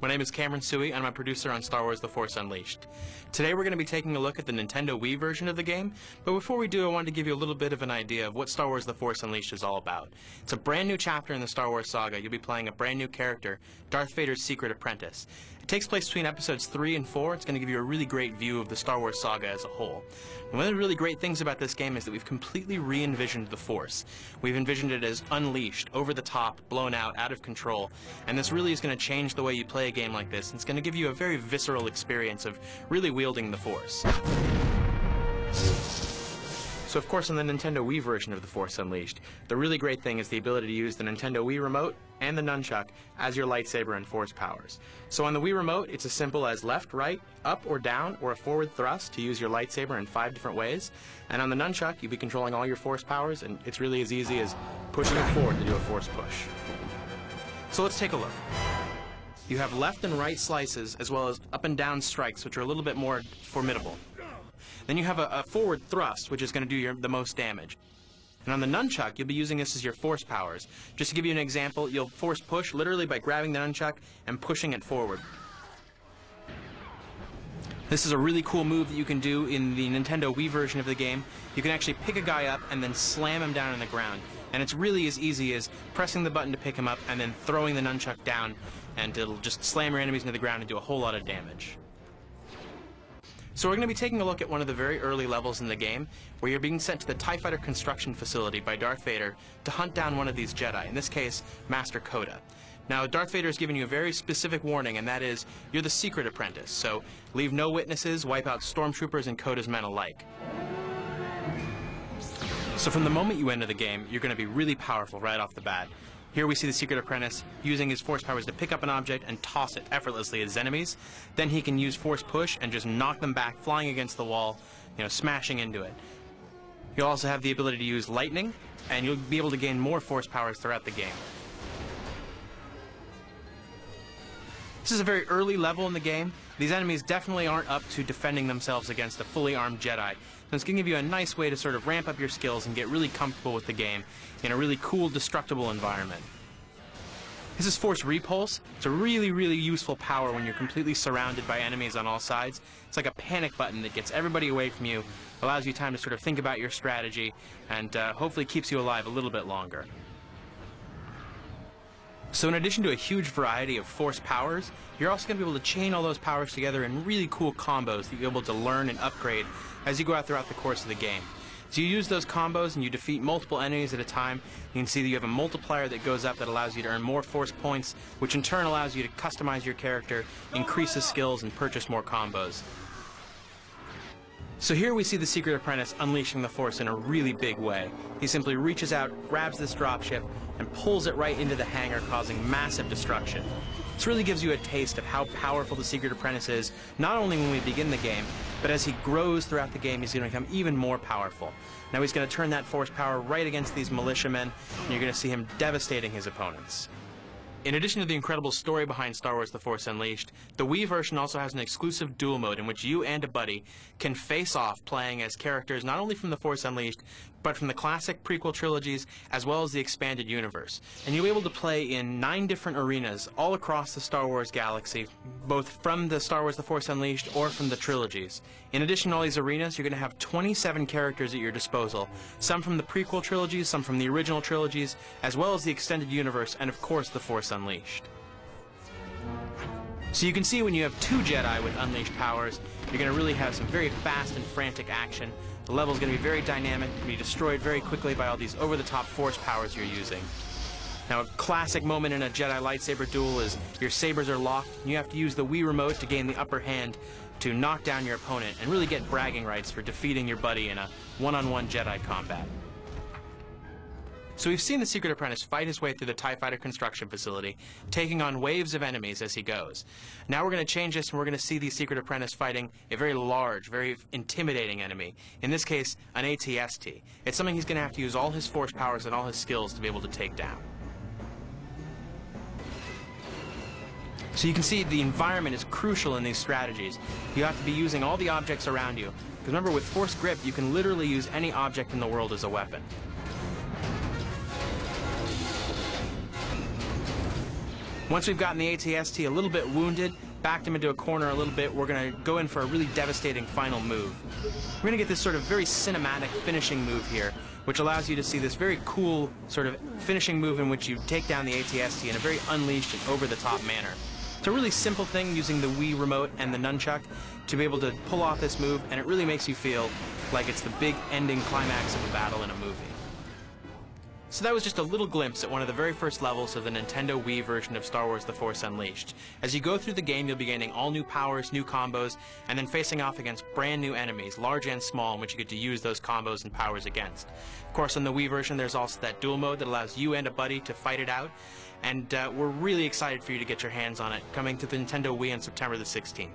My name is Cameron Suey, I'm a producer on Star Wars The Force Unleashed. Today we're going to be taking a look at the Nintendo Wii version of the game, but before we do I wanted to give you a little bit of an idea of what Star Wars The Force Unleashed is all about. It's a brand new chapter in the Star Wars saga. You'll be playing a brand new character, Darth Vader's secret apprentice. It takes place between episodes 3 and 4. It's going to give you a really great view of the Star Wars saga as a whole. And one of the really great things about this game is that we've completely re-envisioned the Force. We've envisioned it as unleashed, over the top, blown out of control, and this really is going to change the way you play a game like this, and it's going to give you a very visceral experience of really wielding the Force. So of course, in the Nintendo Wii version of The Force Unleashed, the really great thing is the ability to use the Nintendo Wii Remote and the nunchuck as your lightsaber and force powers. So on the Wii Remote, it's as simple as left, right, up or down, or a forward thrust to use your lightsaber in 5 different ways. And on the nunchuck, you'll be controlling all your force powers, and it's really as easy as pushing it forward to do a force push. So let's take a look. You have left and right slices, as well as up and down strikes, which are a little bit more formidable. Then you have a forward thrust, which is going to do the most damage. And on the nunchuck, you'll be using this as your force powers. Just to give you an example, you'll force push literally by grabbing the nunchuck and pushing it forward. This is a really cool move that you can do in the Nintendo Wii version of the game. You can actually pick a guy up and then slam him down on the ground. And it's really as easy as pressing the button to pick him up and then throwing the nunchuck down, and it'll just slam your enemies into the ground and do a whole lot of damage. So we're going to be taking a look at one of the very early levels in the game, where you're being sent to the TIE Fighter construction facility by Darth Vader to hunt down one of these Jedi, in this case, Master Yoda. Now, Darth Vader has given you a very specific warning, and that is, you're the secret apprentice, so leave no witnesses, wipe out stormtroopers and Yoda's men alike. So from the moment you enter the game, you're going to be really powerful right off the bat. Here we see the secret apprentice using his force powers to pick up an object and toss it effortlessly at his enemies. Then he can use force push and just knock them back, flying against the wall, smashing into it. You'll also have the ability to use lightning, and you'll be able to gain more force powers throughout the game. This is a very early level in the game. These enemies definitely aren't up to defending themselves against a fully armed Jedi. So it's going to give you a nice way to sort of ramp up your skills and get really comfortable with the game in a really cool, destructible environment. This is Force Repulse. It's a really, really useful power when you're completely surrounded by enemies on all sides. It's like a panic button that gets everybody away from you, allows you time to sort of think about your strategy, and hopefully keeps you alive a little bit longer. So in addition to a huge variety of force powers, you're also going to be able to chain all those powers together in really cool combos that you'll be able to learn and upgrade as you go out throughout the course of the game. So you use those combos and you defeat multiple enemies at a time. You can see that you have a multiplier that goes up that allows you to earn more force points, which in turn allows you to customize your character, increase his skills, and purchase more combos. So here we see the secret apprentice unleashing the Force in a really big way. He simply reaches out, grabs this dropship, and pulls it right into the hangar, causing massive destruction. This really gives you a taste of how powerful the secret apprentice is, not only when we begin the game, but as he grows throughout the game, he's going to become even more powerful. Now he's going to turn that force power right against these militiamen, and you're going to see him devastating his opponents. In addition to the incredible story behind Star Wars The Force Unleashed, the Wii version also has an exclusive duel mode in which you and a buddy can face off playing as characters not only from The Force Unleashed, but from the classic prequel trilogies as well as the expanded universe. And you'll be able to play in 9 different arenas all across the Star Wars galaxy, both from the Star Wars The Force Unleashed or from the trilogies. In addition to all these arenas, you're going to have 27 characters at your disposal, some from the prequel trilogies, some from the original trilogies, as well as the extended universe, and of course The Force Unleashed. So you can see when you have 2 Jedi with unleashed powers, you're going to really have some very fast and frantic action. The level's going to be very dynamic, be destroyed very quickly by all these over-the-top force powers you're using. Now, a classic moment in a Jedi lightsaber duel is your sabers are locked, and you have to use the Wii Remote to gain the upper hand to knock down your opponent and really get bragging rights for defeating your buddy in a one-on-one Jedi combat. So we've seen the secret apprentice fight his way through the TIE Fighter construction facility, taking on waves of enemies as he goes. Now we're going to change this and we're going to see the secret apprentice fighting a very large, very intimidating enemy. In this case, an AT-ST. It's something he's going to have to use all his force powers and all his skills to be able to take down. So you can see the environment is crucial in these strategies. You have to be using all the objects around you. Because remember, with Force Grip, you can literally use any object in the world as a weapon. Once we've gotten the AT-ST a little bit wounded, backed him into a corner a little bit, we're going to go in for a really devastating final move. We're going to get this sort of very cinematic finishing move here, which allows you to see this very cool sort of finishing move in which you take down the AT-ST in a very unleashed and over-the-top manner. It's a really simple thing using the Wii remote and the nunchuck to be able to pull off this move, and it really makes you feel like it's the big ending climax of a battle in a movie. So that was just a little glimpse at one of the very first levels of the Nintendo Wii version of Star Wars: The Force Unleashed. As you go through the game, you'll be gaining all new powers, new combos, and then facing off against brand new enemies, large and small, in which you get to use those combos and powers against. Of course, on the Wii version, there's also that dual mode that allows you and a buddy to fight it out, and we're really excited for you to get your hands on it, coming to the Nintendo Wii on September the 16th.